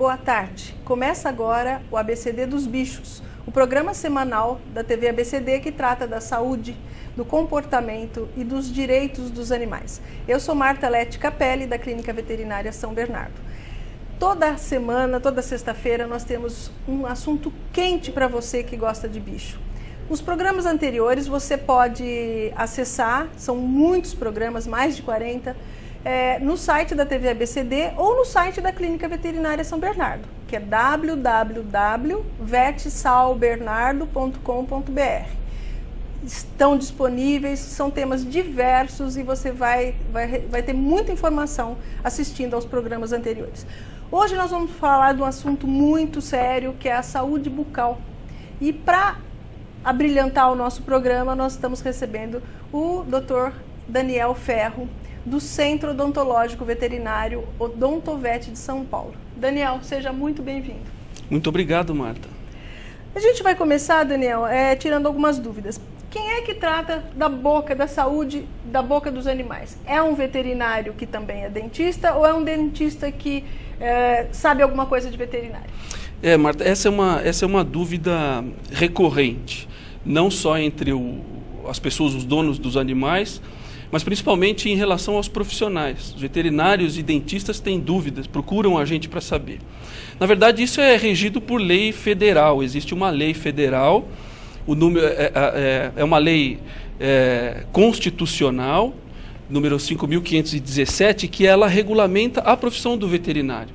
boa tarde. Começa agora o ABCD dos Bichos, o programa semanal da TV ABCD que trata da saúde, do comportamento e dos direitos dos animais. Eu sou Marta Lete Capelli, da Clínica Veterinária São Bernardo. Toda semana, toda sexta-feira, nós temos um assunto quente para você que gosta de bicho. Nos programas anteriores você pode acessar, são muitos programas, mais de 40, no site da TV ABCD ou no site da Clínica Veterinária São Bernardo, que é www.vetsalbernardo.com.br. Estão disponíveis, são temas diversos e você vai ter muita informação assistindo aos programas anteriores. Hoje nós vamos falar de um assunto muito sério, que é a saúde bucal. E para abrilhantar o nosso programa, nós estamos recebendo o Dr. Daniel Ferro, do Centro Odontológico Veterinário Odontovet de São Paulo. Daniel, seja muito bem-vindo. Muito obrigado, Marta. A gente vai começar, Daniel, tirando algumas dúvidas. Quem é que trata da boca, da saúde da boca dos animais? É um veterinário que também é dentista ou é um dentista que sabe alguma coisa de veterinário? Marta, essa é uma dúvida recorrente, não só entre as pessoas, os donos dos animais, mas principalmente em relação aos profissionais. Os veterinários e dentistas têm dúvidas, procuram a gente para saber. Na verdade, isso é regido por lei federal. Existe uma lei federal, o número é uma lei constitucional, número 5.517, que ela regulamenta a profissão do veterinário.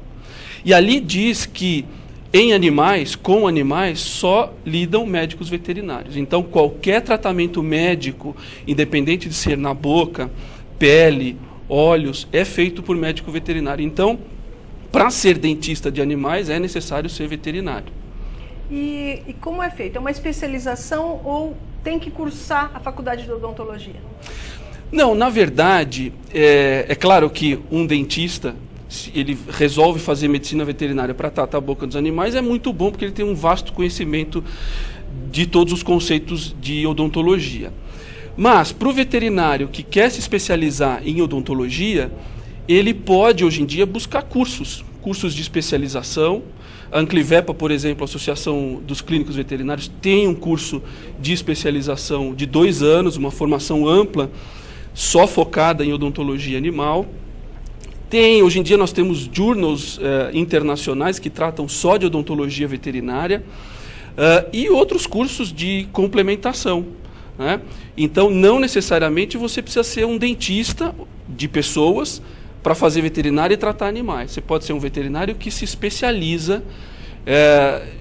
E ali diz que em animais, com animais, só lidam médicos veterinários. Então, qualquer tratamento médico, independente de ser na boca, pele, olhos, é feito por médico veterinário. Então, para ser dentista de animais, é necessário ser veterinário. E como é feito? É uma especialização ou tem que cursar a faculdade de odontologia? Não, na verdade, é claro que um dentista, se ele resolve fazer medicina veterinária para tratar a boca dos animais, é muito bom porque ele tem um vasto conhecimento de todos os conceitos de odontologia. Mas, para o veterinário que quer se especializar em odontologia, ele pode, hoje em dia, buscar cursos de especialização. A Anclivepa, por exemplo, a Associação dos Clínicos Veterinários, tem um curso de especialização de 2 anos, uma formação ampla, só focada em odontologia animal. Hoje em dia nós temos journals internacionais que tratam só de odontologia veterinária e outros cursos de complementação, né? Então, não necessariamente você precisa ser um dentista de pessoas para fazer veterinária e tratar animais. Você pode ser um veterinário que se especializa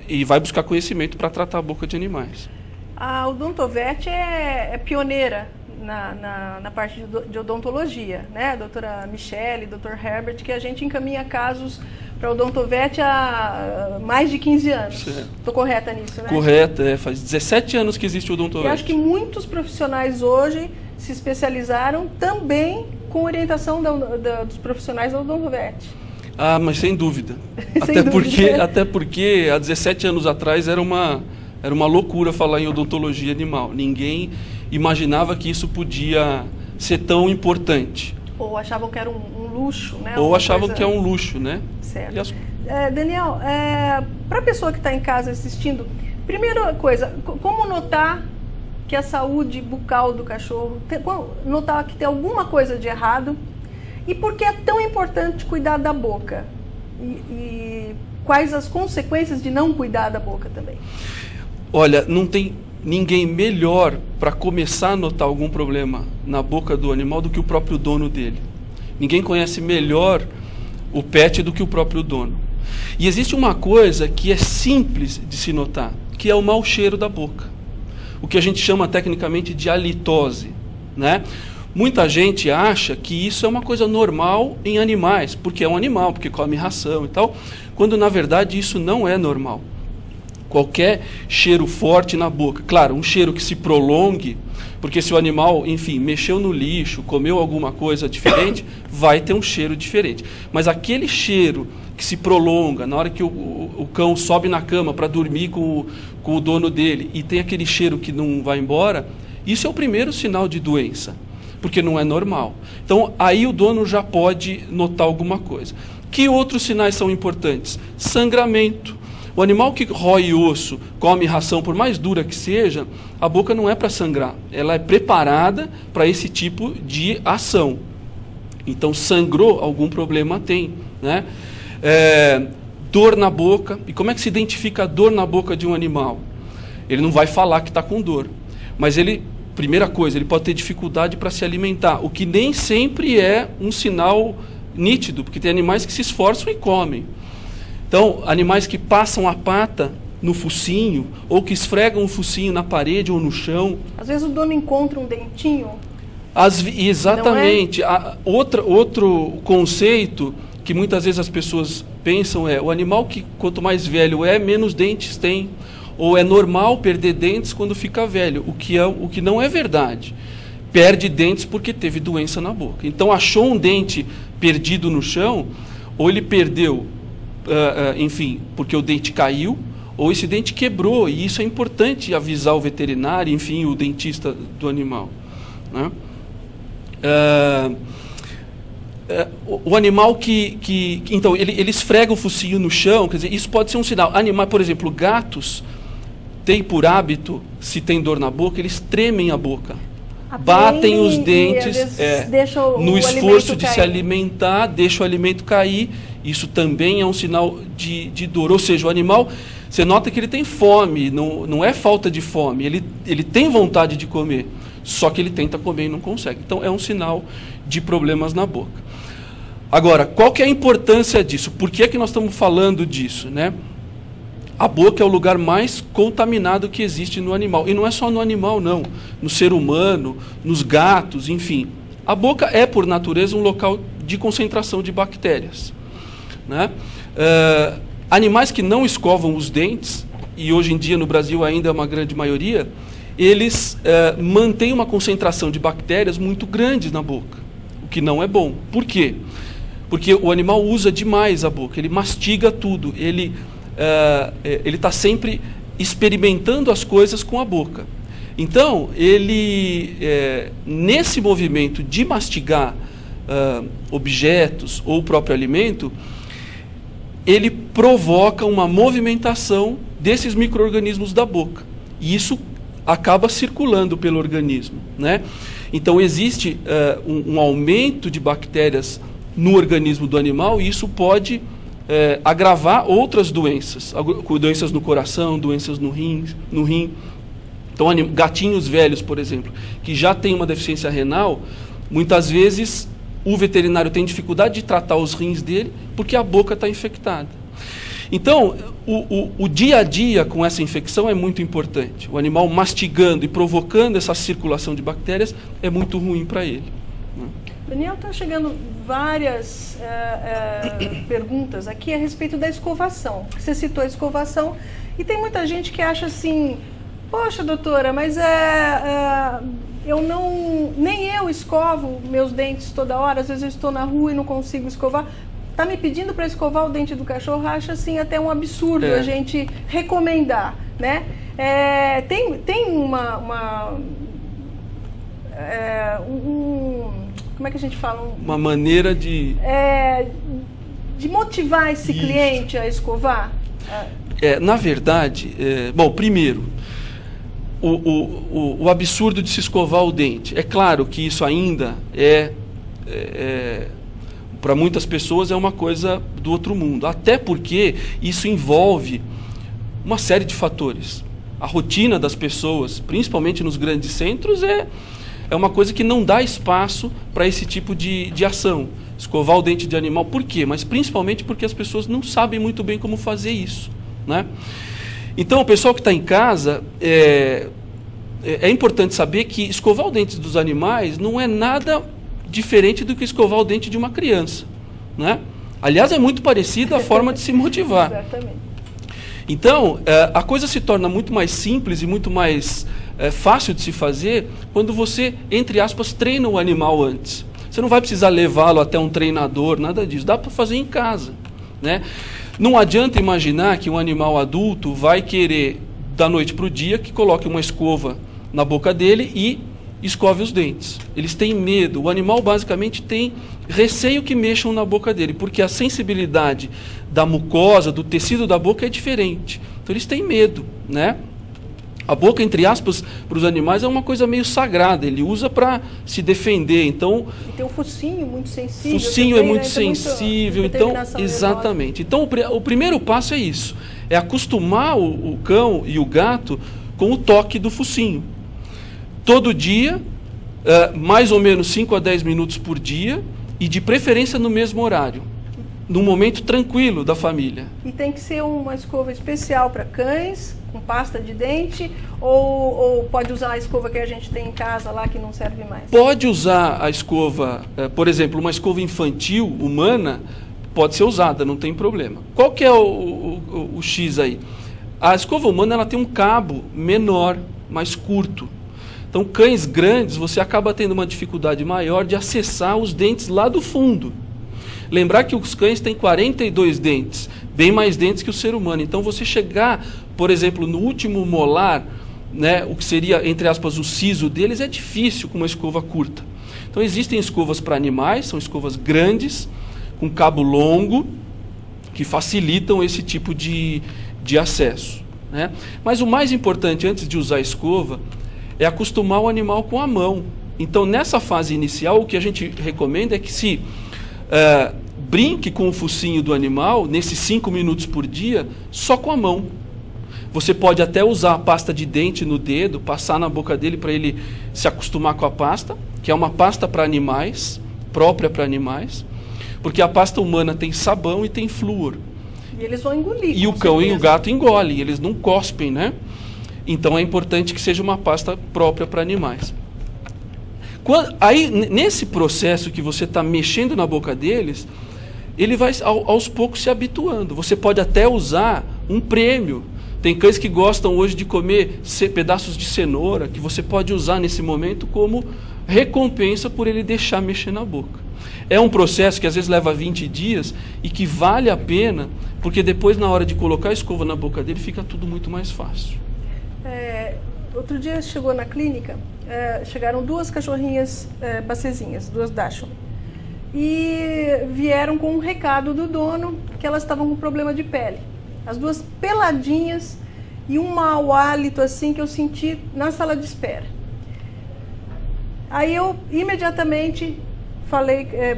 e vai buscar conhecimento para tratar a boca de animais. A Odontovet é pioneira na parte de odontologia, né? A doutora Michele, doutor Herbert, que a gente encaminha casos para a Odontovet há mais de 15 anos. Estou correta nisso, né? Correta, faz 17 anos que existe o Odontovet. E acho que muitos profissionais hoje se especializaram também com orientação dos profissionais da Odontovet. Ah, mas sem dúvida. Até porque há 17 anos atrás era uma loucura falar em odontologia animal. Ninguém imaginava que isso podia ser tão importante. Ou achavam que era um luxo, né? Ou achavam que é um luxo, né? Certo. Daniel, para a pessoa que está em casa assistindo, primeira coisa, como notar que a saúde bucal do cachorro, notar que tem alguma coisa de errado e por que é tão importante cuidar da boca? E quais as consequências de não cuidar da boca também? Olha, não tem ninguém melhor para começar a notar algum problema na boca do animal do que o próprio dono dele. Ninguém conhece melhor o pet do que o próprio dono. E existe uma coisa que é simples de se notar, que é o mau cheiro da boca. O que a gente chama tecnicamente de halitose, né? Muita gente acha que isso é uma coisa normal em animais, porque é um animal, porque come ração e tal, quando na verdade isso não é normal. Qualquer cheiro forte na boca, claro, um cheiro que se prolongue, porque se o animal, enfim, mexeu no lixo, comeu alguma coisa diferente, vai ter um cheiro diferente. Mas aquele cheiro que se prolonga, na hora que o cão sobe na cama para dormir com o dono dele, e tem aquele cheiro que não vai embora, isso é o primeiro sinal de doença, porque não é normal. Então, aí o dono já pode notar alguma coisa. Que outros sinais são importantes? Sangramento. O animal que rói osso, come ração, por mais dura que seja, a boca não é para sangrar. Ela é preparada para esse tipo de ação. Então, sangrou, algum problema tem, né? Dor na boca. E como é que se identifica a dor na boca de um animal? Ele não vai falar que está com dor. Mas ele, primeira coisa, ele pode ter dificuldade para se alimentar, o que nem sempre é um sinal nítido, porque tem animais que se esforçam e comem. Então, animais que passam a pata no focinho, ou que esfregam o focinho na parede ou no chão. Às vezes o dono encontra um dentinho. Exatamente. Outro conceito que muitas vezes as pessoas pensam é: o animal que quanto mais velho é, menos dentes tem. Ou é normal perder dentes quando fica velho, o que não é verdade. Perde dentes porque teve doença na boca. Então, achou um dente perdido no chão, ou ele perdeu, enfim, porque o dente caiu, ou esse dente quebrou, e isso é importante avisar o veterinário, enfim, o dentista do animal, né? O animal então, ele esfrega o focinho no chão, quer dizer, isso pode ser um sinal. Animais, por exemplo, gatos, têm por hábito, se tem dor na boca, eles tremem a boca. Batem os dentes no esforço de se alimentar, deixa o alimento cair. Isso também é um sinal de dor. Ou seja, o animal, você nota que ele tem fome, não é falta de fome, ele tem vontade de comer, só que ele tenta comer e não consegue. Então é um sinal de problemas na boca. Agora, qual que é a importância disso? Por que é que nós estamos falando disso, né? A boca é o lugar mais contaminado que existe no animal. E não é só no animal, não. No ser humano, nos gatos, enfim. A boca é, por natureza, um local de concentração de bactérias, né? Animais que não escovam os dentes, e hoje em dia no Brasil ainda é uma grande maioria, eles mantêm uma concentração de bactérias muito grande na boca, o que não é bom. Por quê? Porque o animal usa demais a boca, ele mastiga tudo, ele está sempre experimentando as coisas com a boca. Então, ele, nesse movimento de mastigar objetos ou o próprio alimento, ele provoca uma movimentação desses micro-organismos da boca. E isso acaba circulando pelo organismo, né? Então, existe um aumento de bactérias no organismo do animal, e isso pode agravar outras doenças, doenças no coração, doenças no rim. Então, gatinhos velhos, por exemplo, que já têm uma deficiência renal, muitas vezes o veterinário tem dificuldade de tratar os rins dele porque a boca está infectada. Então, o dia a dia com essa infecção é muito importante. O animal mastigando e provocando essa circulação de bactérias é muito ruim para ele. Daniel, está chegando várias perguntas aqui a respeito da escovação. Você citou a escovação e tem muita gente que acha assim: poxa, doutora, mas nem eu escovo meus dentes toda hora, às vezes eu estou na rua e não consigo escovar. Está me pedindo para escovar o dente do cachorro, acha assim até um absurdo a gente recomendar, né? Tem como é que a gente fala? Uma maneira de motivar esse cliente a escovar? Na verdade, bom, primeiro, o absurdo de se escovar o dente. É claro que isso ainda para muitas pessoas é uma coisa do outro mundo, até porque isso envolve uma série de fatores. A rotina das pessoas, principalmente nos grandes centros, é uma coisa que não dá espaço para esse tipo de ação. Escovar o dente de animal, por quê? Mas principalmente porque as pessoas não sabem muito bem como fazer isso, né? Então, o pessoal que está em casa, é importante saber que escovar o dente dos animais não é nada diferente do que escovar o dente de uma criança, né? Aliás, é muito parecida a forma de se motivar. Exatamente. Então, a coisa se torna muito mais simples e muito mais fácil de se fazer quando você, entre aspas, treina o animal antes. Você não vai precisar levá-lo até um treinador, nada disso. Dá para fazer em casa, né? Não adianta imaginar que um animal adulto vai querer, da noite para o dia, que coloque uma escova na boca dele e escove os dentes. Eles têm medo. O animal basicamente tem receio que mexam na boca dele, porque a sensibilidade da mucosa, do tecido da boca é diferente. Então eles têm medo, né? A boca, entre aspas, para os animais é uma coisa meio sagrada. Ele usa para se defender. Então, e tem um focinho muito sensível. Focinho também, é muito né? sensível. Então, exatamente. Então, o primeiro passo é isso. É acostumar o cão e o gato com o toque do focinho. Todo dia, mais ou menos 5 a 10 minutos por dia, e de preferência no mesmo horário, num momento tranquilo da família. E tem que ser uma escova especial para cães, com pasta de dente, ou pode usar a escova que a gente tem em casa lá, que não serve mais? Pode usar a escova, por exemplo, uma escova infantil, humana, pode ser usada, não tem problema. Qual que é o X aí? A escova humana ela tem um cabo menor, mais curto. Então, cães grandes, você acaba tendo uma dificuldade maior de acessar os dentes lá do fundo. Lembrar que os cães têm 42 dentes, bem mais dentes que o ser humano. Então, você chegar, por exemplo, no último molar, né, o que seria, entre aspas, o siso deles, é difícil com uma escova curta. Então, existem escovas para animais, são escovas grandes, com cabo longo, que facilitam esse tipo de acesso, né? Mas o mais importante, antes de usar a escova, é acostumar o animal com a mão. Então, nessa fase inicial, o que a gente recomenda é que se brinque com o focinho do animal, nesses 5 minutos por dia, só com a mão. Você pode até usar a pasta de dente no dedo, passar na boca dele para ele se acostumar com a pasta, que é uma pasta para animais, própria para animais, porque a pasta humana tem sabão e tem flúor. E eles vão engolir. E o cão e o gato engolem, eles não cospem, né? Então é importante que seja uma pasta própria para animais. Aí, nesse processo que você está mexendo na boca deles, ele vai aos poucos se habituando. Você pode até usar um prêmio. Tem cães que gostam hoje de comer pedaços de cenoura, que você pode usar nesse momento como recompensa por ele deixar mexer na boca. É um processo que às vezes leva 20 dias e que vale a pena, porque depois, na hora de colocar a escova na boca dele, fica tudo muito mais fácil. Outro dia chegou na clínica, chegaram 2 cachorrinhas bacezinhas, 2 Dachshund, e vieram com um recado do dono que elas estavam com problema de pele. As 2 peladinhas e um mau hálito assim que eu senti na sala de espera. Aí eu imediatamente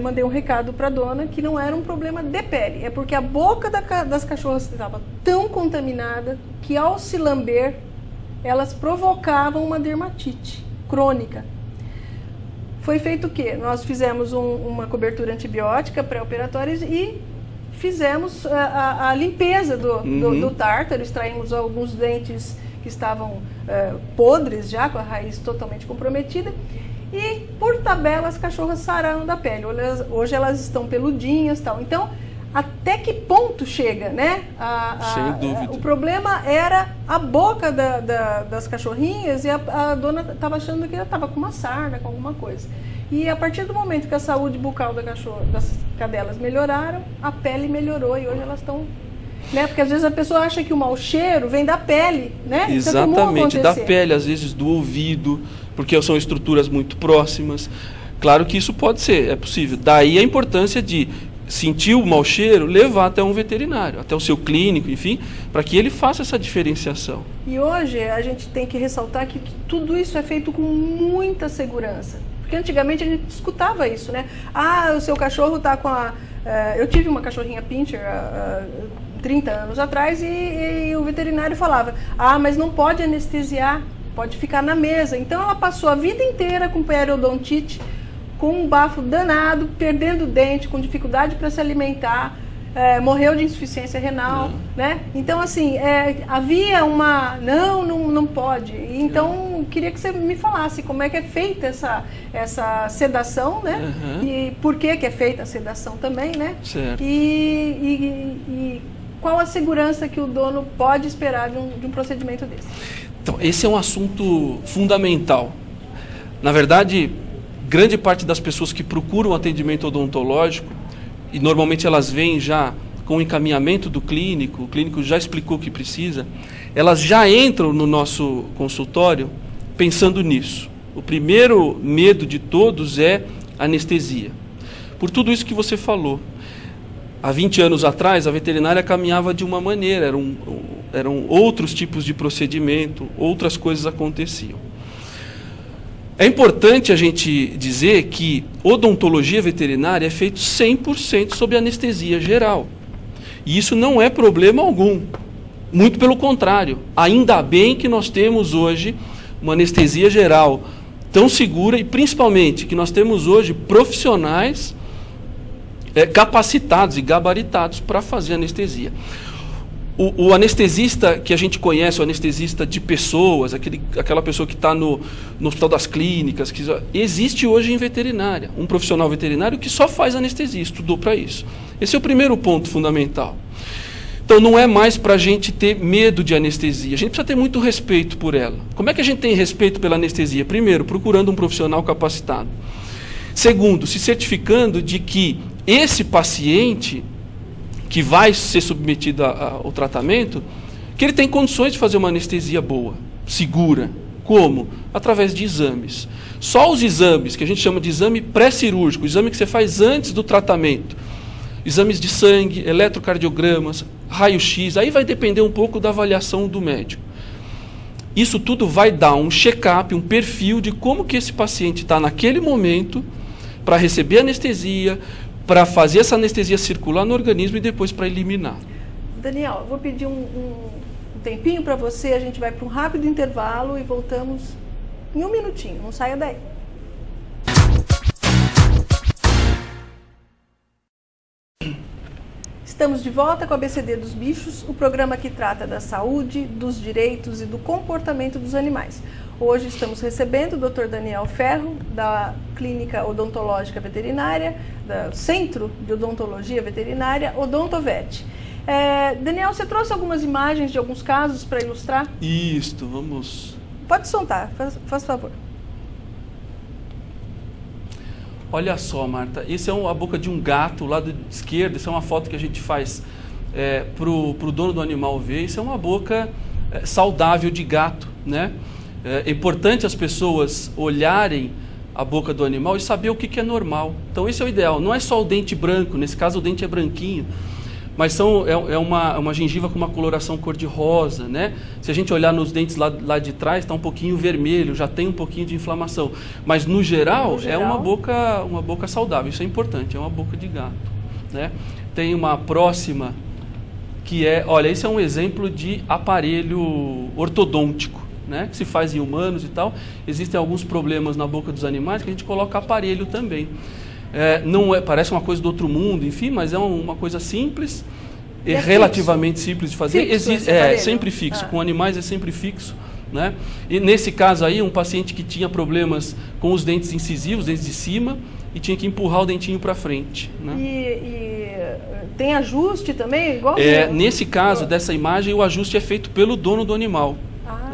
mandei um recado para a dona que não era um problema de pele, é porque a boca das cachorras estava tão contaminada que ao se lamber elas provocavam uma dermatite crônica. Foi feito o quê? Nós fizemos uma cobertura antibiótica pré-operatória e fizemos a limpeza do tártaro, extraímos alguns dentes que estavam podres já, com a raiz totalmente comprometida, e por tabela as cachorras sararam da pele. Hoje elas estão peludinhas e tal. Então, até que ponto chega, né? Sem dúvida. O problema era a boca das cachorrinhas e a dona estava achando que ela estava com uma sarna, com alguma coisa. E a partir do momento que a saúde bucal das cadelas melhoraram, a pele melhorou e hoje elas estão... Né? Porque às vezes a pessoa acha que o mau cheiro vem da pele, né? Exatamente, da pele, às vezes do ouvido, porque são estruturas muito próximas. Claro que isso pode ser, é possível. Daí a importância de sentir o mau cheiro, levar até um veterinário, até o seu clínico, enfim, para que ele faça essa diferenciação. E hoje a gente tem que ressaltar que tudo isso é feito com muita segurança. Porque antigamente a gente escutava isso, né? Ah, o seu cachorro está com a... eu tive uma cachorrinha pincher 30 anos atrás e o veterinário falava, mas não pode anestesiar, pode ficar na mesa. Então ela passou a vida inteira com periodontite, com um bafo danado, perdendo dente, com dificuldade para se alimentar, morreu de insuficiência renal, né? Então assim, havia uma... Não pode. Então queria que você me falasse como é que é feita essa sedação, né? E por que é feita a sedação também, né? Certo. E qual a segurança que o dono pode esperar de um procedimento desse? Então, esse é um assunto fundamental. Na verdade, grande parte das pessoas que procuram atendimento odontológico, e normalmente elas vêm já com o encaminhamento do clínico, o clínico já explicou o que precisa, elas já entram no nosso consultório pensando nisso. O primeiro medo de todos é anestesia. Por tudo isso que você falou. Há 20 anos atrás, a veterinária caminhava de uma maneira, eram outros tipos de procedimento, outras coisas aconteciam. É importante a gente dizer que odontologia veterinária é feito 100% sob anestesia geral. E isso não é problema algum. Muito pelo contrário. Ainda bem que nós temos hoje uma anestesia geral tão segura e, principalmente, que nós temos hoje profissionais capacitados e gabaritados para fazer anestesia. O anestesista que a gente conhece, o anestesista de pessoas, aquela pessoa que está no Hospital das Clínicas, existe hoje em veterinária. Um profissional veterinário que só faz anestesia, estudou para isso. Esse é o primeiro ponto fundamental. Então não é mais para a gente ter medo de anestesia, a gente precisa ter muito respeito por ela. Como é que a gente tem respeito pela anestesia? Primeiro, procurando um profissional capacitado. Segundo, se certificando de que esse paciente que vai ser submetido ao tratamento, que ele tem condições de fazer uma anestesia boa, segura. Como? Através de exames. Só os exames, que a gente chama de exame pré-cirúrgico, exame que você faz antes do tratamento. Exames de sangue, eletrocardiogramas, raio-x, aí vai depender um pouco da avaliação do médico. Isso tudo vai dar um check-up, um perfil de como que esse paciente está naquele momento para receber anestesia, para fazer essa anestesia circular no organismo e depois para eliminar. Daniel, vou pedir um tempinho para você, a gente vai para um rápido intervalo e voltamos em 1 minutinho, não saia daí. Estamos de volta com a ABCD dos Bichos, o programa que trata da saúde, dos direitos e do comportamento dos animais. Hoje estamos recebendo o Dr. Daniel Ferro, da Clínica Odontológica Veterinária, do Centro de Odontologia Veterinária, Odontovet. Daniel, você trouxe algumas imagens de alguns casos para ilustrar? Isso, vamos... Pode soltar, faz favor. Olha só, Marta, esse é a boca de um gato, o lado esquerdo, essa é uma foto que a gente faz para o dono do animal ver. Isso é uma boca saudável de gato, né? É importante as pessoas olharem a boca do animal e saber o que é normal. Então esse é o ideal, não é só o dente branco, nesse caso o dente é branquinho, mas é uma gengiva com uma coloração cor-de-rosa, né? Se a gente olhar nos dentes lá de trás, está um pouquinho vermelho, já tem um pouquinho de inflamação. Mas no geral é uma boca saudável, isso é importante, é uma boca de gato, né? Tem uma próxima que olha, esse é um exemplo de aparelho ortodôntico, né? Que se faz em humanos e tal. Existem alguns problemas na boca dos animais que a gente coloca aparelho também. Não parece uma coisa do outro mundo, enfim, mas é uma coisa simples, relativamente simples de fazer. Sempre fixo, com animais é sempre fixo, né? E nesse caso aí, um paciente que tinha problemas com os dentes incisivos, dentes de cima, e tinha que empurrar o dentinho para frente, né? E tem ajuste também? Igual nesse caso, dessa imagem, o ajuste é feito pelo dono do animal,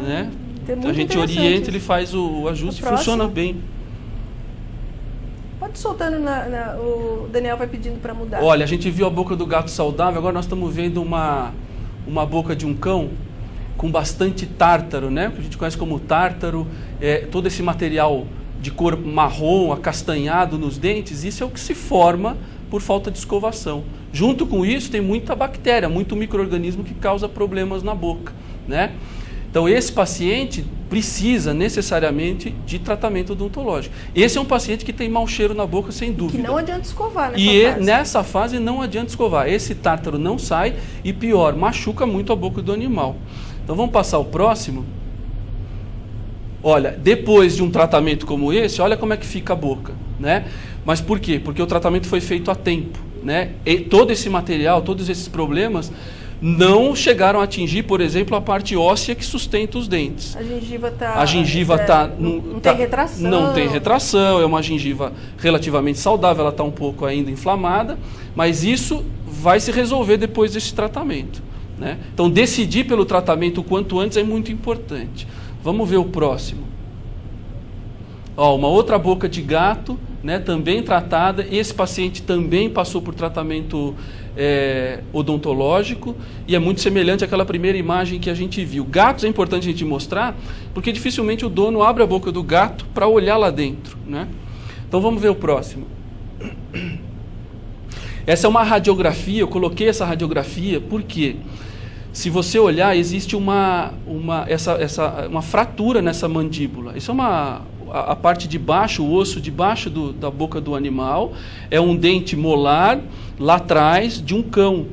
né? Então a gente orienta, ele faz o ajuste e funciona bem. Pode soltando, o Daniel vai pedindo para mudar. Olha, a gente viu a boca do gato saudável, agora nós estamos vendo uma boca de um cão com bastante tártaro, né? Que a gente conhece como tártaro, todo esse material de cor marrom, acastanhado nos dentes, isso é o que se forma por falta de escovação. Junto com isso tem muita bactéria, muito micro-organismo que causa problemas na boca, né? Então esse paciente precisa necessariamente de tratamento odontológico. Esse é um paciente que tem mau cheiro na boca, sem dúvida. Que não adianta escovar nessa fase. Nessa fase não adianta escovar. Esse tártaro não sai e pior, machuca muito a boca do animal. Então vamos passar o próximo. Olha, depois de um tratamento como esse, olha como é que fica a boca, né? Mas por quê? Porque o tratamento foi feito a tempo, né? E todo esse material, todos esses problemas não chegaram a atingir, por exemplo, a parte óssea que sustenta os dentes. A gengiva não tem retração. Não tem retração, é uma gengiva relativamente saudável, ela está um pouco ainda inflamada, mas isso vai se resolver depois desse tratamento, né? Então, decidir pelo tratamento o quanto antes é muito importante. Vamos ver o próximo. Ó, uma outra boca de gato, né, também tratada. Esse paciente também passou por tratamento odontológico e é muito semelhante àquela primeira imagem que a gente viu. Gatos é importante a gente mostrar, porque dificilmente o dono abre a boca do gato para olhar lá dentro, né? Então vamos ver o próximo. Essa é uma radiografia, eu coloquei essa radiografia porque, se você olhar, existe uma fratura nessa mandíbula. Isso é a parte de baixo, o osso de baixo da boca do animal, é um dente molar lá atrás de um cão.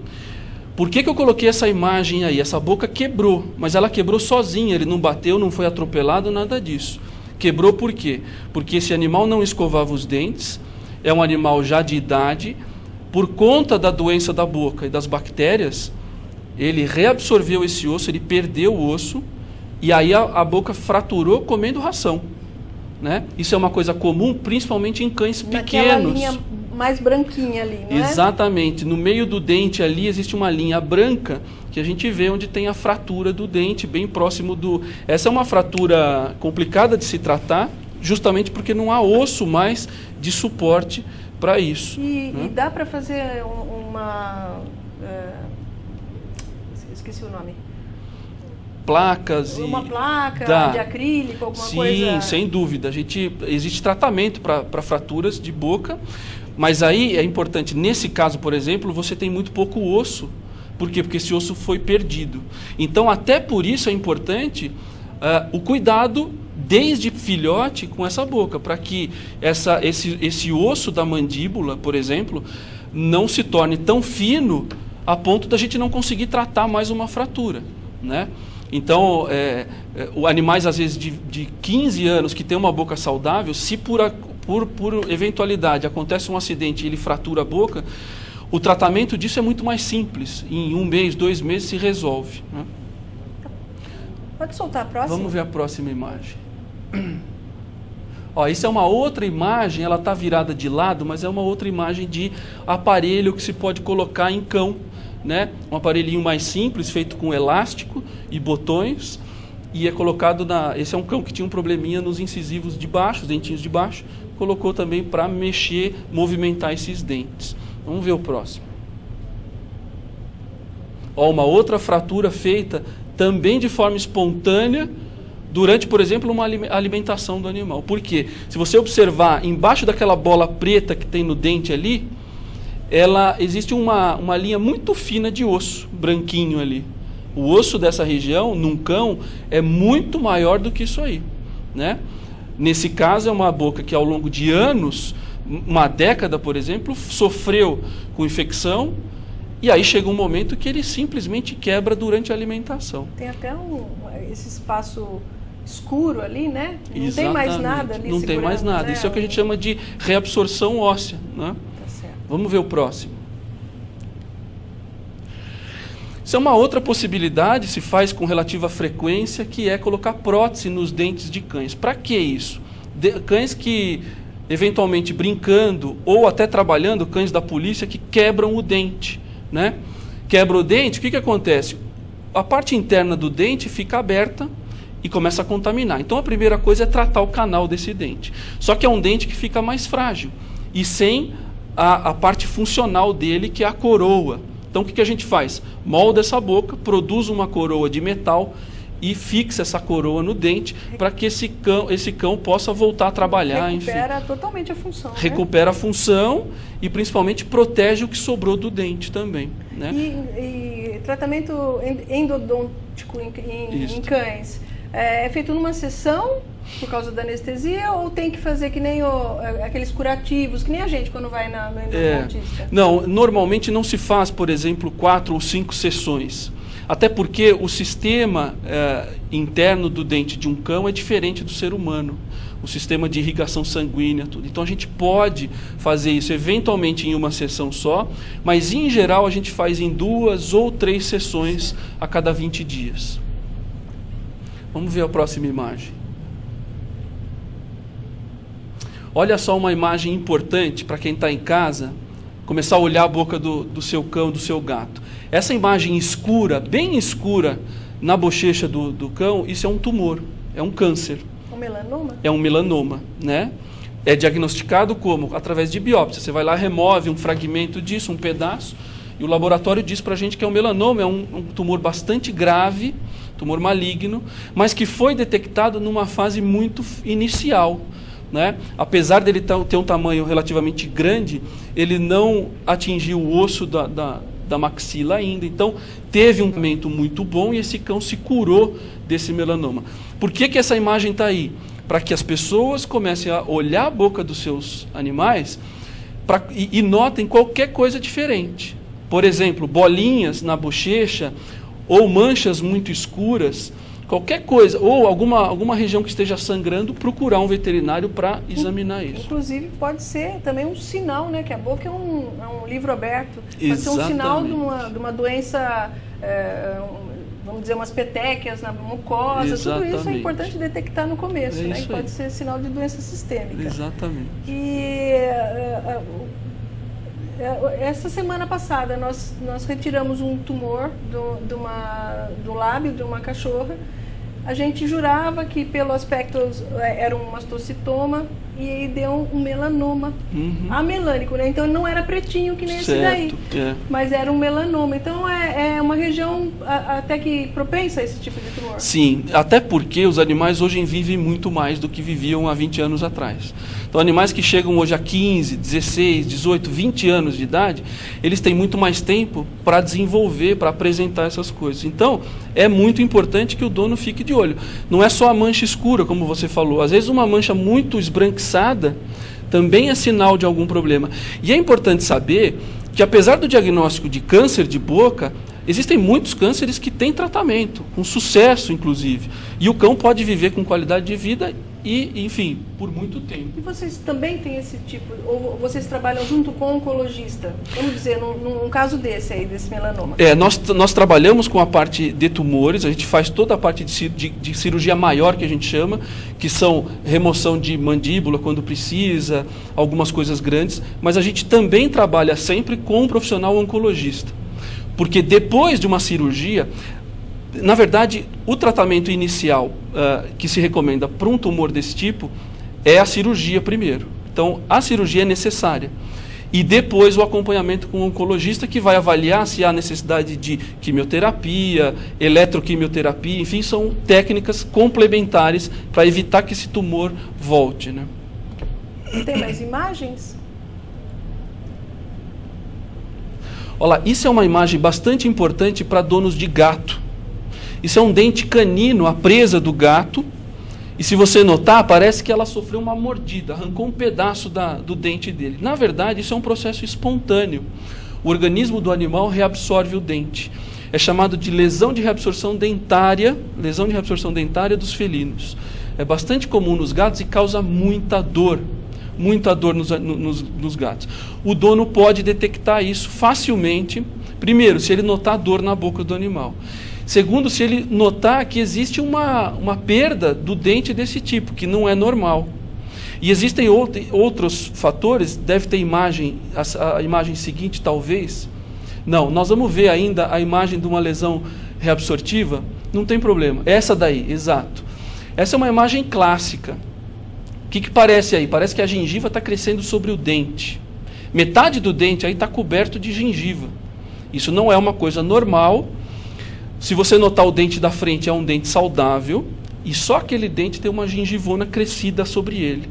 Por que eu coloquei essa imagem aí? Essa boca quebrou, mas ela quebrou sozinha, ele não bateu, não foi atropelado, nada disso. Quebrou por quê? Porque esse animal não escovava os dentes, é um animal já de idade, por conta da doença da boca e das bactérias, ele reabsorveu esse osso, ele perdeu o osso, e aí a boca fraturou comendo ração, né? Isso é uma coisa comum, principalmente em cães pequenos. Naquela linha mais branquinha ali, não é? Exatamente. No meio do dente ali existe uma linha branca que a gente vê onde tem a fratura do dente, bem próximo do... Essa é uma fratura complicada de se tratar, justamente porque não há osso mais de suporte para isso. E dá para fazer esqueci o nome. Placas uma placa de acrílico, alguma coisa? Sim, sem dúvida. Existe tratamento para fraturas de boca, mas aí é importante, nesse caso, por exemplo, você tem muito pouco osso. Por quê? Porque esse osso foi perdido. Então, até por isso é importante o cuidado desde filhote com essa boca, para que esse osso da mandíbula, por exemplo, não se torne tão fino a ponto da gente não conseguir tratar mais uma fratura, né? Então, animais às vezes de 15 anos que tem uma boca saudável, se por eventualidade acontece um acidente e ele fratura a boca, o tratamento disso é muito mais simples. Em 1 mês, 2 meses se resolve, né? Pode soltar a próxima? Vamos ver a próxima imagem. Ó, isso é uma outra imagem, ela está virada de lado, mas é uma outra imagem de aparelho que se pode colocar em cão, né? Um aparelhinho mais simples, feito com elástico e botões, e é colocado esse é um cão que tinha um probleminha nos incisivos de baixo, os dentinhos de baixo, colocou também para mexer, movimentar esses dentes. Vamos ver o próximo. Ó, uma outra fratura feita também de forma espontânea, durante, por exemplo, uma alimentação do animal. Por quê? Se você observar, embaixo daquela bola preta que tem no dente ali, existe uma linha muito fina de osso, branquinho ali. O osso dessa região, num cão, é muito maior do que isso aí, né? Nesse caso, é uma boca que ao longo de anos, uma década, por exemplo, sofreu com infecção, e aí chega um momento que ele simplesmente quebra durante a alimentação. Tem até esse espaço escuro ali, né? Não Exatamente. Tem mais nada ali. Não tem mais nada. Né? Isso é o que a gente chama de reabsorção óssea, né? Tá certo. Vamos ver o próximo. Isso é uma outra possibilidade, se faz com relativa frequência, que é colocar prótese nos dentes de cães. Para que isso? Cães que, eventualmente brincando ou até trabalhando, cães da polícia que quebram o dente, né? Quebra o dente, o que acontece? A parte interna do dente fica aberta e começa a contaminar. Então a primeira coisa é tratar o canal desse dente. Só que é um dente que fica mais frágil e sem a parte funcional dele, que é a coroa. Então o que a gente faz? Molda essa boca, produz uma coroa de metal e fixa essa coroa no dente para que esse cão possa voltar a trabalhar. Recupera totalmente a função. Recupera a função e principalmente protege o que sobrou do dente também, né? E tratamento endodôntico em cães é feito numa sessão por causa da anestesia, ou tem que fazer que nem aqueles curativos, que nem a gente quando vai no endodontista? Não, normalmente não se faz, por exemplo, 4 ou 5 sessões. Até porque o sistema interno do dente de um cão é diferente do ser humano. O sistema de irrigação sanguínea, tudo. Então a gente pode fazer isso eventualmente em uma sessão só, mas em geral a gente faz em 2 ou 3 sessões a cada 20 dias. Vamos ver a próxima imagem. Olha só uma imagem importante para quem está em casa, começar a olhar a boca do seu cão, do seu gato. Essa imagem escura, bem escura, na bochecha do cão, isso é um tumor, é um câncer. Um melanoma? É um melanoma, né? É diagnosticado como? Através de biópsia. Você vai lá, remove um fragmento disso, um pedaço, e o laboratório diz para a gente que é um melanoma, é um tumor bastante grave, tumor maligno, mas que foi detectado numa fase muito inicial, né? Apesar dele ter um tamanho relativamente grande, ele não atingiu o osso da maxila ainda. Então, teve um tratamento muito bom e esse cão se curou desse melanoma. Por que essa imagem está aí? Para que as pessoas comecem a olhar a boca dos seus animais e notem qualquer coisa diferente. Por exemplo, bolinhas na bochecha ou manchas muito escuras, qualquer coisa, ou alguma região que esteja sangrando, procurar um veterinário para examinar isso. Inclusive, pode ser também um sinal, né? Que a boca é um livro aberto. Pode Exatamente. ser um sinal de uma doença, vamos dizer, umas petequias na mucosa. Exatamente. Tudo isso é importante detectar no começo, né? Isso Que pode aí. ser sinal de doença sistêmica. Exatamente. E essa semana passada nós retiramos um tumor do lábio de uma cachorra. A gente jurava que pelo aspecto era um mastocitoma e aí deu um melanoma amelânico, né? Então não era pretinho que nem esse daí, mas era um melanoma. Então é uma região até que propensa a esse tipo de tumor. Sim, até porque os animais hoje vivem muito mais do que viviam há 20 anos atrás. Então animais que chegam hoje a 15, 16, 18, 20 anos de idade, eles têm muito mais tempo para desenvolver, para apresentar essas coisas. Então é muito importante que o dono fique de olho. Não é só a mancha escura, como você falou. Às vezes uma mancha muito esbranquiçada também é sinal de algum problema. E é importante saber que, apesar do diagnóstico de câncer de boca, existem muitos cânceres que têm tratamento, com sucesso inclusive. E o cão pode viver com qualidade de vida e, enfim, por muito tempo. E vocês também têm esse tipo, ou vocês trabalham junto com um oncologista? Vamos dizer, num caso desse aí, desse melanoma. Nós trabalhamos com a parte de tumores, a gente faz toda a parte de cirurgia maior, que a gente chama, que são remoção de mandíbula quando precisa, algumas coisas grandes, mas a gente também trabalha sempre com um profissional oncologista. Porque depois de uma cirurgia, na verdade, o tratamento inicial que se recomenda para um tumor desse tipo é a cirurgia primeiro. Então, a cirurgia é necessária. E depois o acompanhamento com o oncologista, que vai avaliar se há necessidade de quimioterapia, eletroquimioterapia, enfim, são técnicas complementares para evitar que esse tumor volte, né? Tem mais imagens? Olha lá, isso é uma imagem bastante importante para donos de gato. Isso é um dente canino, a presa do gato. E se você notar, parece que ela sofreu uma mordida, arrancou um pedaço do dente dele. Na verdade, isso é um processo espontâneo. O organismo do animal reabsorve o dente. É chamado de lesão de reabsorção dentária dos felinos. É bastante comum nos gatos e causa muita dor nos gatos. O dono pode detectar isso facilmente, primeiro, se ele notar dor na boca do animal. Segundo, se ele notar que existe uma perda do dente desse tipo, que não é normal. E existem outros fatores, deve ter imagem, a imagem seguinte talvez. Não, nós vamos ver ainda a imagem de uma lesão reabsortiva, não tem problema. Essa daí, exato. Essa é uma imagem clássica. O que parece aí? Parece que a gengiva está crescendo sobre o dente. Metade do dente aí está coberto de gengiva. Isso não é uma coisa normal. Se você notar, o dente da frente é um dente saudável e só aquele dente tem uma gengivona crescida sobre ele.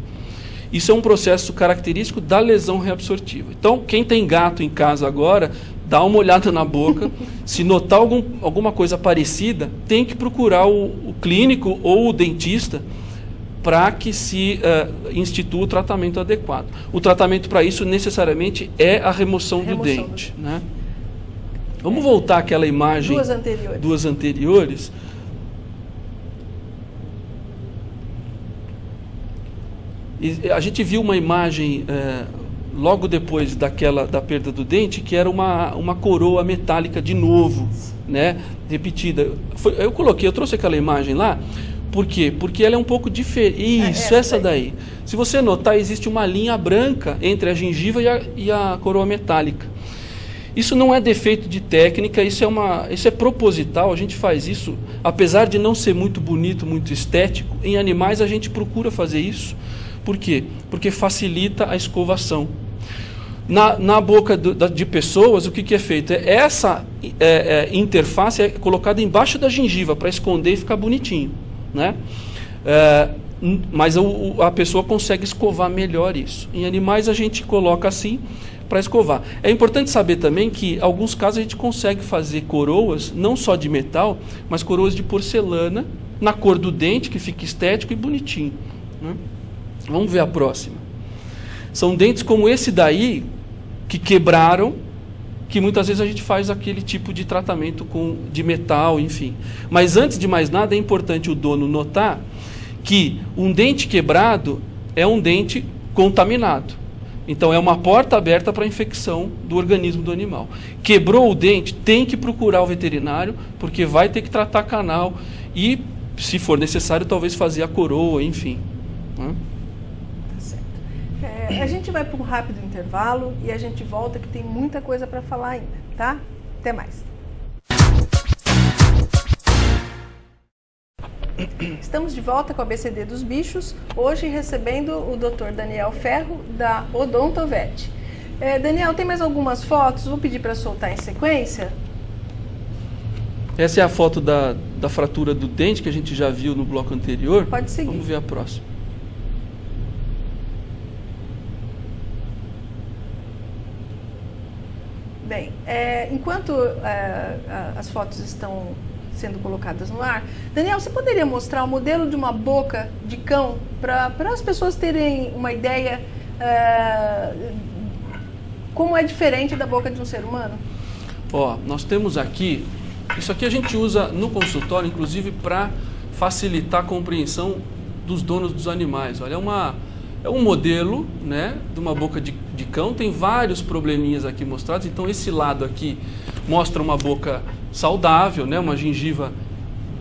Isso é um processo característico da lesão reabsortiva. Então, quem tem gato em casa agora, dá uma olhada na boca. Se notar alguma coisa parecida, tem que procurar o clínico ou o dentista para que se institua o tratamento adequado. O tratamento para isso, necessariamente, é a remoção do dente, né? Vamos voltar àquela imagem. Duas anteriores. E a gente viu uma imagem logo depois da perda do dente, que era uma coroa metálica de novo, né? Repetida. Eu trouxe aquela imagem lá. Por quê? Porque ela é um pouco diferente. Isso, essa daí. Se você notar, existe uma linha branca entre a gengiva e a coroa metálica. Isso não é defeito de técnica, isso é proposital, a gente faz isso, apesar de não ser muito bonito, muito estético, em animais a gente procura fazer isso. Por quê? Porque facilita a escovação. Na boca de pessoas, o que é feito? Essa interface é colocada embaixo da gengiva para esconder e ficar bonitinho, né? Mas a pessoa consegue escovar melhor isso. Em animais a gente coloca assim para escovar. É importante saber também que, em alguns casos, a gente consegue fazer coroas, não só de metal, mas coroas de porcelana, na cor do dente, que fica estético e bonitinho, né? Vamos ver a próxima. São dentes como esse daí, que quebraram, que muitas vezes a gente faz aquele tipo de tratamento de metal, enfim. Mas antes de mais nada, é importante o dono notar que um dente quebrado é um dente contaminado. Então é uma porta aberta para a infecção do organismo do animal. Quebrou o dente, tem que procurar o veterinário, porque vai ter que tratar canal e, se for necessário, talvez fazer a coroa, enfim. Tá certo. A gente vai para um rápido intervalo e a gente volta, que tem muita coisa para falar ainda, tá? Até mais. Estamos de volta com a ABCD dos bichos, hoje recebendo o Dr. Daniel Ferro, da Odontovet. Daniel, tem mais algumas fotos? Vou pedir para soltar em sequência. Essa é a foto da fratura do dente, que a gente já viu no bloco anterior. Pode seguir. Vamos ver a próxima. Bem, enquanto as fotos estão sendo colocadas no ar, Daniel, você poderia mostrar o modelo de uma boca de cão para as pessoas terem uma ideia como é diferente da boca de um ser humano? Nós temos aqui, isso aqui a gente usa no consultório, inclusive para facilitar a compreensão dos donos dos animais. Olha, é um modelo, né, de uma boca de cão, tem vários probleminhas aqui mostrados. Então esse lado aqui mostra uma boca saudável, né, uma gengiva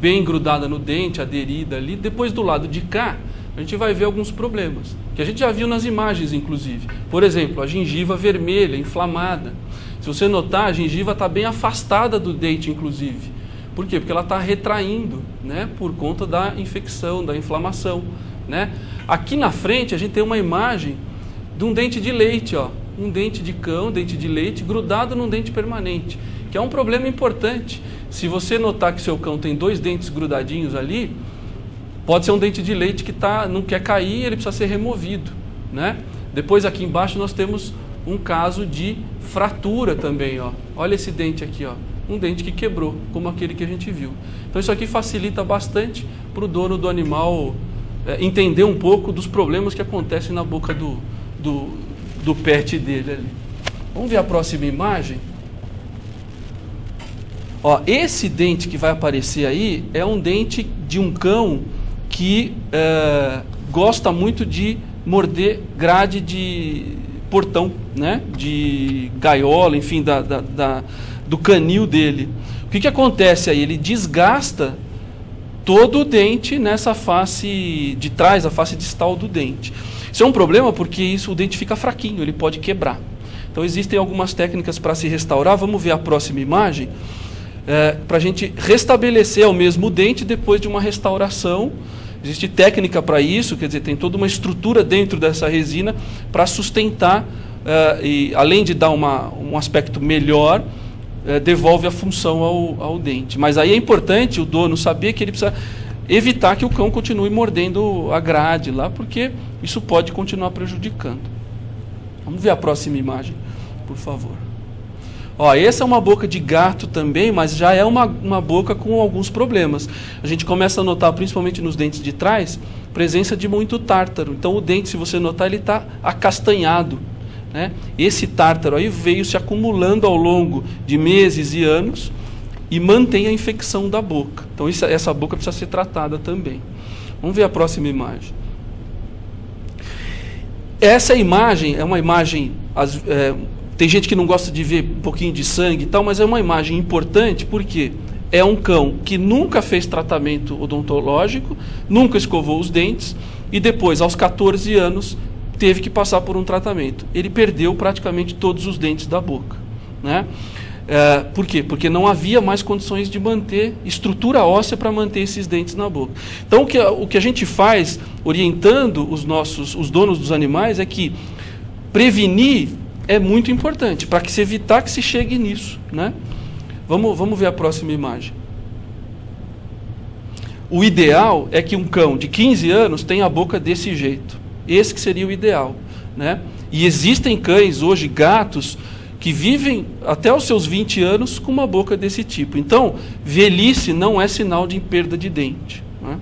bem grudada no dente, aderida ali. Depois do lado de cá, a gente vai ver alguns problemas, que a gente já viu nas imagens, inclusive. Por exemplo, a gengiva vermelha, inflamada. Se você notar, a gengiva está bem afastada do dente, inclusive. Por quê? Porque ela está retraindo, né, por conta da infecção, da inflamação, né? Aqui na frente a gente tem uma imagem de um dente de leite, um dente de cão, dente de leite, grudado num dente permanente, que é um problema importante. Se você notar que seu cão tem 2 dentes grudadinhos ali, pode ser um dente de leite que não quer cair, ele precisa ser removido, né? Depois aqui embaixo nós temos um caso de fratura também, Olha esse dente aqui, um dente que quebrou, como aquele que a gente viu. Então isso aqui facilita bastante para o dono do animal entender um pouco dos problemas que acontecem na boca do pet dele ali. Vamos ver a próxima imagem? Esse dente que vai aparecer aí é um dente de um cão que gosta muito de morder grade de portão, né? De gaiola, enfim, do canil dele. O que acontece aí? Ele desgasta todo o dente nessa face de trás, a face distal do dente. Isso é um problema porque o dente fica fraquinho, ele pode quebrar. Então existem algumas técnicas para se restaurar. Vamos ver a próxima imagem, para a gente restabelecer o mesmo dente depois de uma restauração. Existe técnica para isso, quer dizer, tem toda uma estrutura dentro dessa resina para sustentar, e além de dar um aspecto melhor, devolve a função ao dente. Mas aí é importante o dono saber que ele precisa evitar que o cão continue mordendo a grade lá, porque isso pode continuar prejudicando. Vamos ver a próxima imagem, por favor. Essa é uma boca de gato também, mas já é uma boca com alguns problemas. A gente começa a notar, principalmente nos dentes de trás, presença de muito tártaro. Então o dente, se você notar, ele está acastanhado, né? Esse tártaro aí veio se acumulando ao longo de meses e anos e mantém a infecção da boca. Então essa boca precisa ser tratada também. Vamos ver a próxima imagem. Essa imagem é uma imagem... tem gente que não gosta de ver um pouquinho de sangue e tal, mas é uma imagem importante porque é um cão que nunca fez tratamento odontológico, nunca escovou os dentes e depois, aos 14 anos, teve que passar por um tratamento. Ele perdeu praticamente todos os dentes da boca, né? Por quê? Porque não havia mais condições de manter estrutura óssea para manter esses dentes na boca. Então, o que a gente faz, orientando os donos dos animais, é que prevenir é muito importante, para que se evitar que se chegue nisso, né? Vamos ver a próxima imagem. O ideal é que um cão de 15 anos tenha a boca desse jeito. Esse que seria o ideal, né? E existem cães hoje, gatos, que vivem até os seus 20 anos com uma boca desse tipo. Então, velhice não é sinal de perda de dente, né?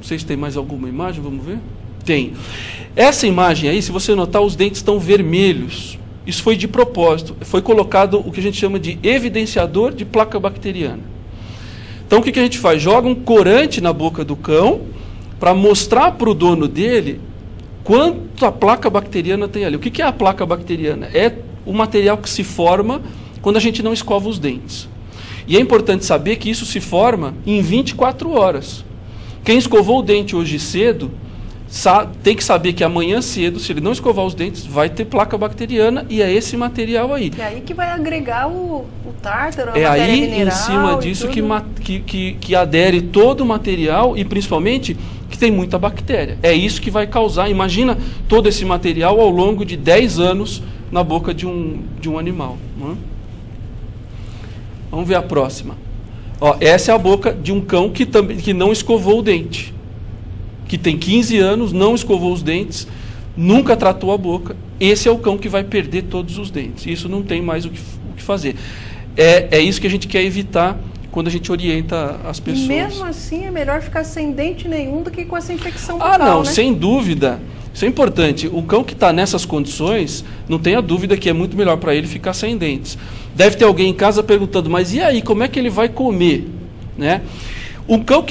Vocês têm mais alguma imagem? Vamos ver? Tem. Essa imagem aí, se você notar, os dentes estão vermelhos. Isso foi de propósito. Foi colocado o que a gente chama de evidenciador de placa bacteriana. Então, o que a gente faz? Joga um corante na boca do cão para mostrar para o dono dele quanto a placa bacteriana tem ali. O que é a placa bacteriana? É o material que se forma quando a gente não escova os dentes. E é importante saber que isso se forma em 24 horas. Quem escovou o dente hoje cedo tem que saber que amanhã cedo, se ele não escovar os dentes, vai ter placa bacteriana, e é esse material aí. É aí que vai agregar o tártaro, a matéria mineral. É aí, em cima disso, que adere todo o material, e principalmente que tem muita bactéria. É isso que vai causar. Imagina todo esse material ao longo de 10 anos na boca de um animal, né? Vamos ver a próxima. Ó, essa é a boca de um cão que não escovou o dente, que tem 15 anos, não escovou os dentes, nunca tratou a boca. Esse é o cão que vai perder todos os dentes. Isso não tem mais o que fazer. É isso que a gente quer evitar quando a gente orienta as pessoas. E mesmo assim é melhor ficar sem dente nenhum do que com essa infecção bucal, não, né? Sem dúvida. Isso é importante. O cão que está nessas condições, não tenha dúvida que é muito melhor para ele ficar sem dentes. Deve ter alguém em casa perguntando, mas e aí, como é que ele vai comer, né? Um cão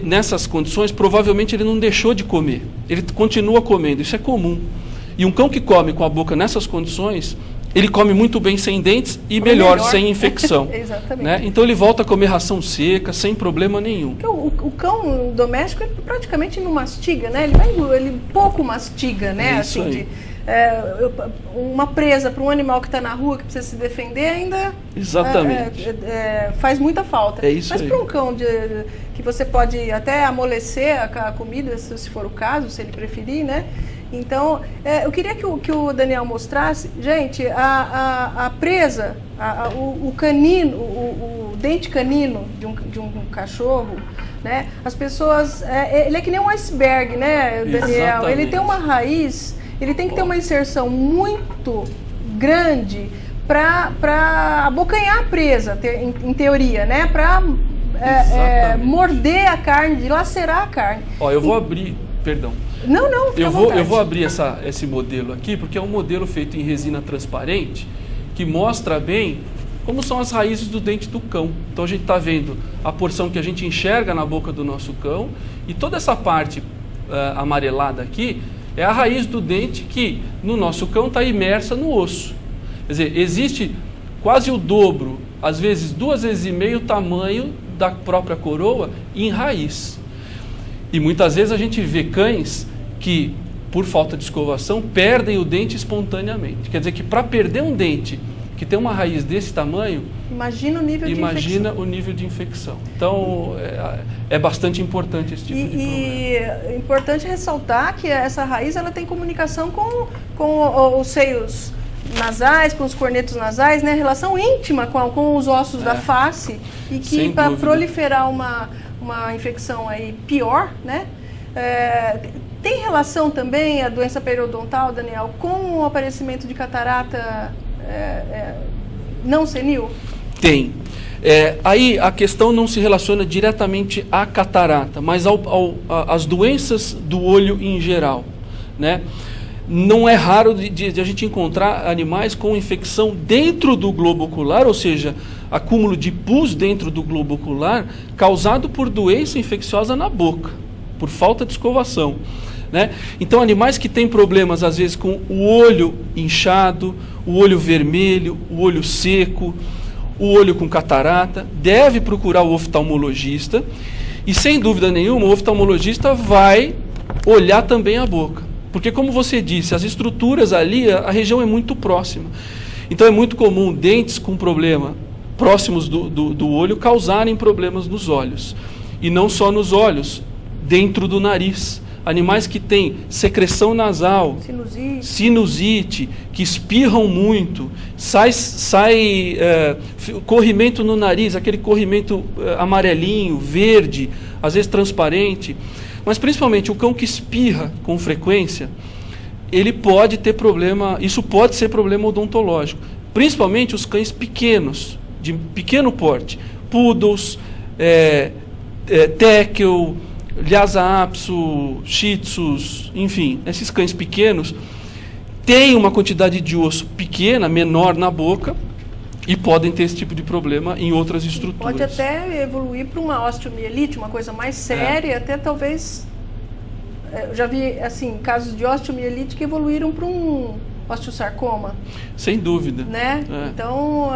nessas condições, provavelmente ele não deixou de comer. Ele continua comendo, isso é comum. E um cão que come com a boca nessas condições, ele come muito bem sem dentes e melhor sem infecção. Exatamente. Né? Então ele volta a comer ração seca, sem problema nenhum. O cão doméstico ele praticamente não mastiga, né? Ele pouco mastiga, né? Isso assim, aí. Uma presa para um animal que está na rua, que precisa se defender, ainda exatamente. Faz muita falta. Mas para um cão que você pode até amolecer a comida, se for o caso, se ele preferir, né? Então, eu queria que o Daniel mostrasse, gente, a presa, o canino, o dente canino de um cachorro, né? As pessoas, ele é que nem um iceberg, né, Daniel? Exatamente. Ele tem uma raiz, ele tem que ter uma inserção muito grande para abocanhar a presa, em teoria, né? Para morder a carne, dilacerar a carne. Ó, eu vou abrir, perdão. Não, fica à vontade. Eu vou abrir esse modelo aqui, porque é um modelo feito em resina transparente, que mostra bem como são as raízes do dente do cão. Então a gente está vendo a porção que a gente enxerga na boca do nosso cão, e toda essa parte amarelada aqui é a raiz do dente que no nosso cão está imersa no osso. Quer dizer, existe quase o dobro, às vezes 2,5 vezes o tamanho da própria coroa em raiz. E muitas vezes a gente vê cães que, por falta de escovação, perdem o dente espontaneamente. Quer dizer que para perder um dente que tem uma raiz desse tamanho, imagina o nível de infecção. Então, é bastante importante esse tipo de problema. E é importante ressaltar que essa raiz ela tem comunicação com os seios nasais, com os cornetos nasais, né? Relação íntima com os ossos da face, e que para proliferar uma infecção aí pior, né? Tem relação também a doença periodontal, Daniel, com o aparecimento de catarata não senil? Tem. Aí a questão não se relaciona diretamente à catarata, mas às doenças do olho em geral, né? Não é raro de a gente encontrar animais com infecção dentro do globo ocular, ou seja, acúmulo de pus dentro do globo ocular, causado por doença infecciosa na boca, por falta de escovação, né? Então, animais que têm problemas, às vezes, com o olho inchado, o olho vermelho, o olho seco, o olho com catarata, deve procurar o oftalmologista, e, sem dúvida nenhuma, o oftalmologista vai olhar também a boca, Porque, como você disse, as estruturas ali, a região é muito próxima. Então é muito comum dentes com problema próximos do olho causarem problemas nos olhos. E não só nos olhos, dentro do nariz. Animais que têm secreção nasal, sinusite, que espirram muito, sai corrimento no nariz, aquele corrimento amarelinho, verde, às vezes transparente. Mas principalmente o cão que espirra com frequência, ele pode ter problema, isso pode ser problema odontológico. Principalmente os cães pequenos, de pequeno porte, poodles, teckel, Lhasa Apso, Shih Tzus, enfim, esses cães pequenos têm uma quantidade de osso pequena, menor na boca, e podem ter esse tipo de problema em outras estruturas. Pode até evoluir para uma osteomielite, uma coisa mais séria, até talvez... Eu já vi assim, casos de osteomielite que evoluíram para um osteosarcoma. Sem dúvida. Né? Então,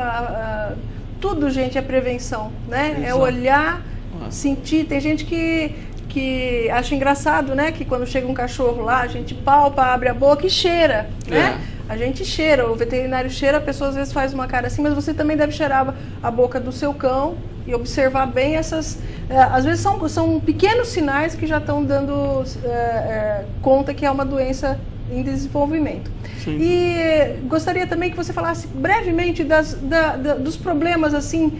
tudo, gente, é prevenção. Né? Exato. É olhar, sentir. Tem gente que acha engraçado, né? Que quando chega um cachorro lá, a gente palpa, abre a boca e cheira, né? A gente cheira, o veterinário cheira, a pessoa às vezes faz uma cara assim, mas você também deve cheirar a boca do seu cão e observar bem essas... às vezes são pequenos sinais que já estão dando conta que é uma doença em desenvolvimento. Sim. E gostaria também que você falasse brevemente dos problemas assim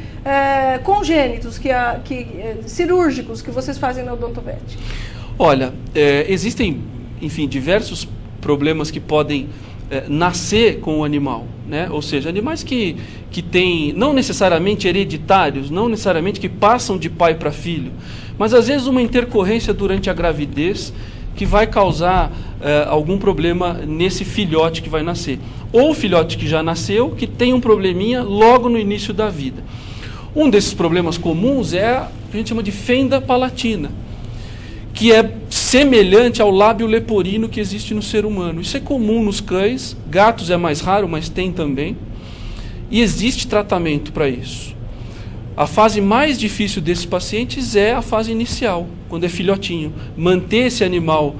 congênitos, cirúrgicos que vocês fazem na Odontovet. Olha, existem, enfim, diversos problemas que podem nascer com o animal, né? Ou seja, animais que têm, não necessariamente hereditários, não necessariamente que passam de pai para filho, mas às vezes uma intercorrência durante a gravidez que vai causar algum problema nesse filhote que vai nascer. Ou o filhote que já nasceu, que tem um probleminha logo no início da vida. Um desses problemas comuns é a que a gente chama de fenda palatina, que é semelhante ao lábio leporino que existe no ser humano. Isso é comum nos cães, gatos é mais raro, mas tem também. E existe tratamento para isso. A fase mais difícil desses pacientes é a fase inicial, quando é filhotinho. Manter esse animal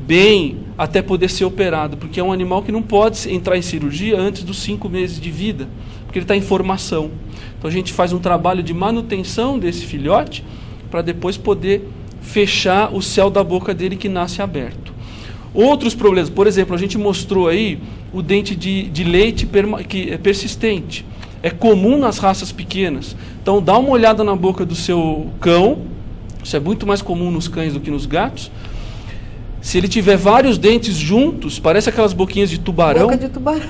bem até poder ser operado, porque é um animal que não pode entrar em cirurgia antes dos 5 meses de vida, porque ele está em formação. Então a gente faz um trabalho de manutenção desse filhote para depois poder fechar o céu da boca dele que nasce aberto. Outros problemas, por exemplo, a gente mostrou aí o dente de leite que é persistente. É comum nas raças pequenas. Então dá uma olhada na boca do seu cão, isso é muito mais comum nos cães do que nos gatos. Se ele tiver vários dentes juntos, parece aquelas boquinhas de tubarão. Boca de tubarão.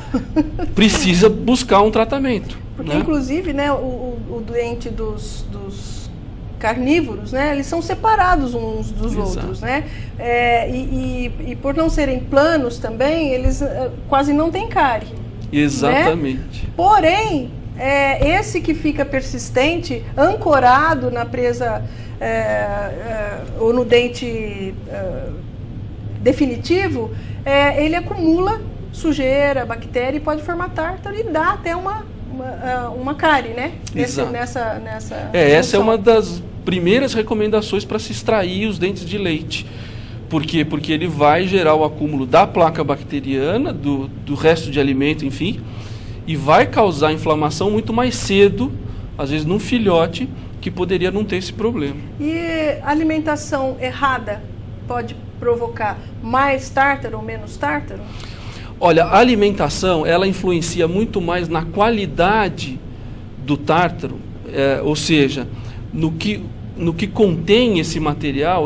Precisa buscar um tratamento. Porque, inclusive, né, o dente dos carnívoros, né, eles são separados uns dos outros, né? E por não serem planos também, eles quase não têm cárie. Exatamente. Né? Porém, esse que fica persistente, ancorado na presa ou no dente definitivo, ele acumula sujeira, bactéria e pode formar tártaro e dá até uma cárie, né? Nessa essa é uma das primeiras recomendações para se extrair os dentes de leite. Por quê? Porque ele vai gerar o acúmulo da placa bacteriana, do resto de alimento, enfim, e vai causar inflamação muito mais cedo, às vezes num filhote, que poderia não ter esse problema. E alimentação errada pode provocar mais tártaro ou menos tártaro? Olha, a alimentação, ela influencia muito mais na qualidade do tártaro, ou seja, no que contém esse material.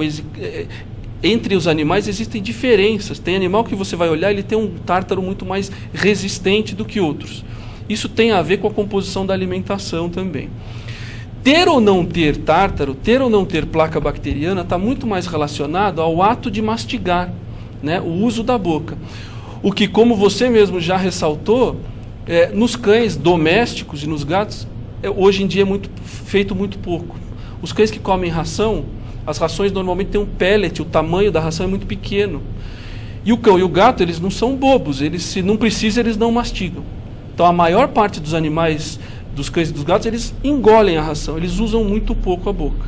Entre os animais existem diferenças. Tem animal que você vai olhar, ele tem um tártaro muito mais resistente do que outros. Isso tem a ver com a composição da alimentação também. Ter ou não ter tártaro, ter ou não ter placa bacteriana, está muito mais relacionado ao ato de mastigar, né? O uso da boca. O que, como você mesmo já ressaltou, nos cães domésticos e nos gatos, hoje em dia é feito muito pouco. Os cães que comem ração, as rações normalmente têm um pellet, o tamanho da ração é muito pequeno. E o cão e o gato, eles não são bobos, se não precisa, eles não mastigam. Então a maior parte dos animais, dos cães e dos gatos, eles engolem a ração, eles usam muito pouco a boca.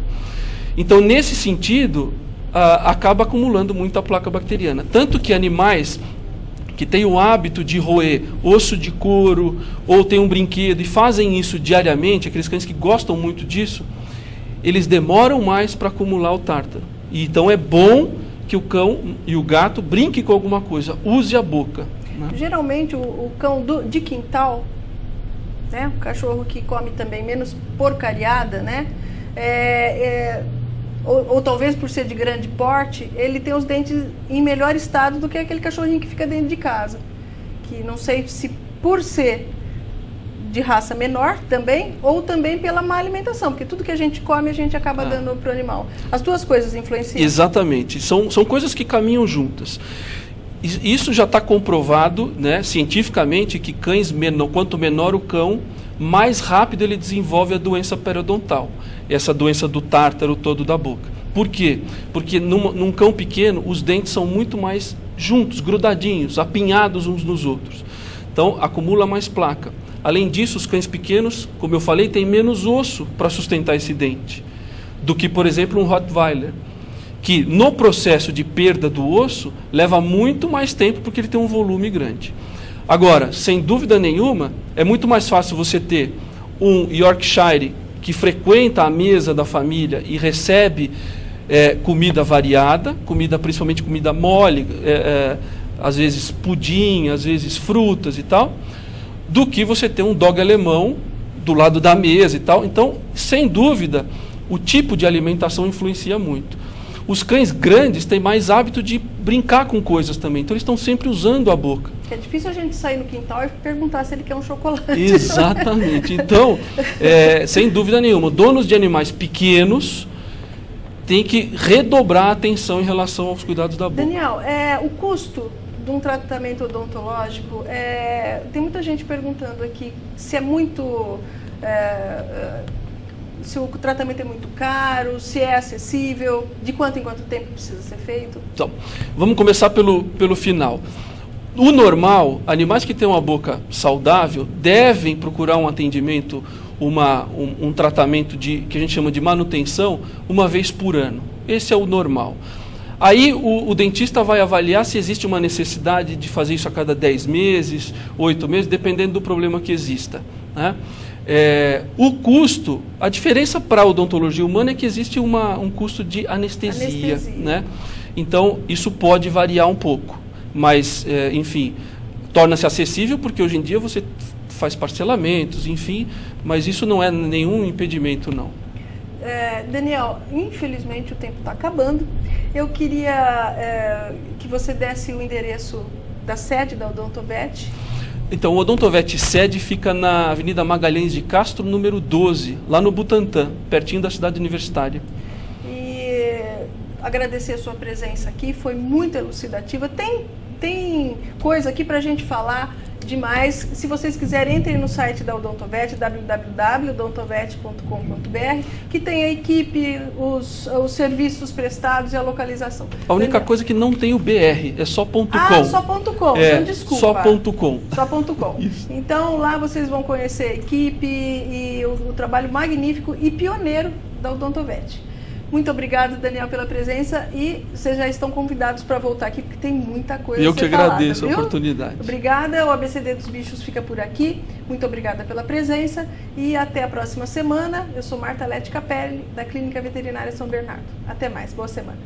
Então nesse sentido, acaba acumulando muita placa bacteriana. Tanto que animais que têm o hábito de roer osso de couro ou tem um brinquedo e fazem isso diariamente, aqueles cães que gostam muito disso, eles demoram mais para acumular o tártaro. E então é bom que o cão e o gato brinquem com alguma coisa, use a boca. Né? Geralmente o cão de quintal, né, o cachorro que come também menos porcariada, né, ou talvez por ser de grande porte, ele tem os dentes em melhor estado do que aquele cachorrinho que fica dentro de casa. Que não sei se por ser de raça menor também, ou também pela má alimentação, porque tudo que a gente come a gente acaba dando para o animal. As duas coisas influenciam. Exatamente, são coisas que caminham juntas. Isso já está comprovado, né, cientificamente, que cães, quanto menor o cão, mais rápido ele desenvolve a doença periodontal, essa doença do tártaro todo da boca. Por quê? Porque num cão pequeno, os dentes são muito mais juntos, grudadinhos, apinhados uns nos outros. Então, acumula mais placa. Além disso, os cães pequenos, como eu falei, têm menos osso para sustentar esse dente do que, por exemplo, um Rottweiler, que no processo de perda do osso leva muito mais tempo porque ele tem um volume grande. Agora, sem dúvida nenhuma, é muito mais fácil você ter um Yorkshire que frequenta a mesa da família e recebe comida variada, principalmente comida mole, às vezes pudim, às vezes frutas e tal, do que você ter um dog alemão do lado da mesa e tal. Então, sem dúvida, o tipo de alimentação influencia muito. Os cães grandes têm mais hábito de brincar com coisas também, então eles estão sempre usando a boca. É difícil a gente sair no quintal e perguntar se ele quer um chocolate. Exatamente. Então, sem dúvida nenhuma, donos de animais pequenos têm que redobrar a atenção em relação aos cuidados da boca. Daniel, o custo de um tratamento odontológico, tem muita gente perguntando aqui se é muito... se o tratamento é muito caro, se é acessível, de quanto em quanto tempo precisa ser feito? Então, vamos começar pelo final. O normal, animais que têm uma boca saudável devem procurar um atendimento, um tratamento que a gente chama de manutenção, uma vez por ano. Esse é o normal. Aí o dentista vai avaliar se existe uma necessidade de fazer isso a cada 10 meses, 8 meses, dependendo do problema que exista, né? O custo, a diferença para a odontologia humana é que existe um custo de anestesia. Né? Então, isso pode variar um pouco, mas, enfim, torna-se acessível porque hoje em dia você faz parcelamentos, enfim, mas isso não é nenhum impedimento, não. Daniel, infelizmente o tempo está acabando. Eu queria que você desse o endereço da sede da Odontovet. Então, o Odontovet sede fica na Avenida Magalhães de Castro, número 12, lá no Butantã, pertinho da cidade universitária. E agradecer a sua presença aqui, foi muito elucidativa. Tem coisa aqui para a gente falar demais. Se vocês quiserem, entrem no site da Odontovet, www.odontovet.com.br, que tem a equipe, os serviços prestados e a localização. A única coisa que não tem o BR, é só .com. Só .com, então desculpa. Só .com. Só .com. Então lá vocês vão conhecer a equipe e o trabalho magnífico e pioneiro da Odontovet. Muito obrigado, Daniel, pela presença e vocês já estão convidados para voltar aqui, porque tem muita coisa a ser falada. Eu que agradeço a oportunidade. Obrigada, o ABCD dos Bichos fica por aqui. Muito obrigada pela presença e até a próxima semana. Eu sou Marta Lete Capelli, da Clínica Veterinária São Bernardo. Até mais, boa semana.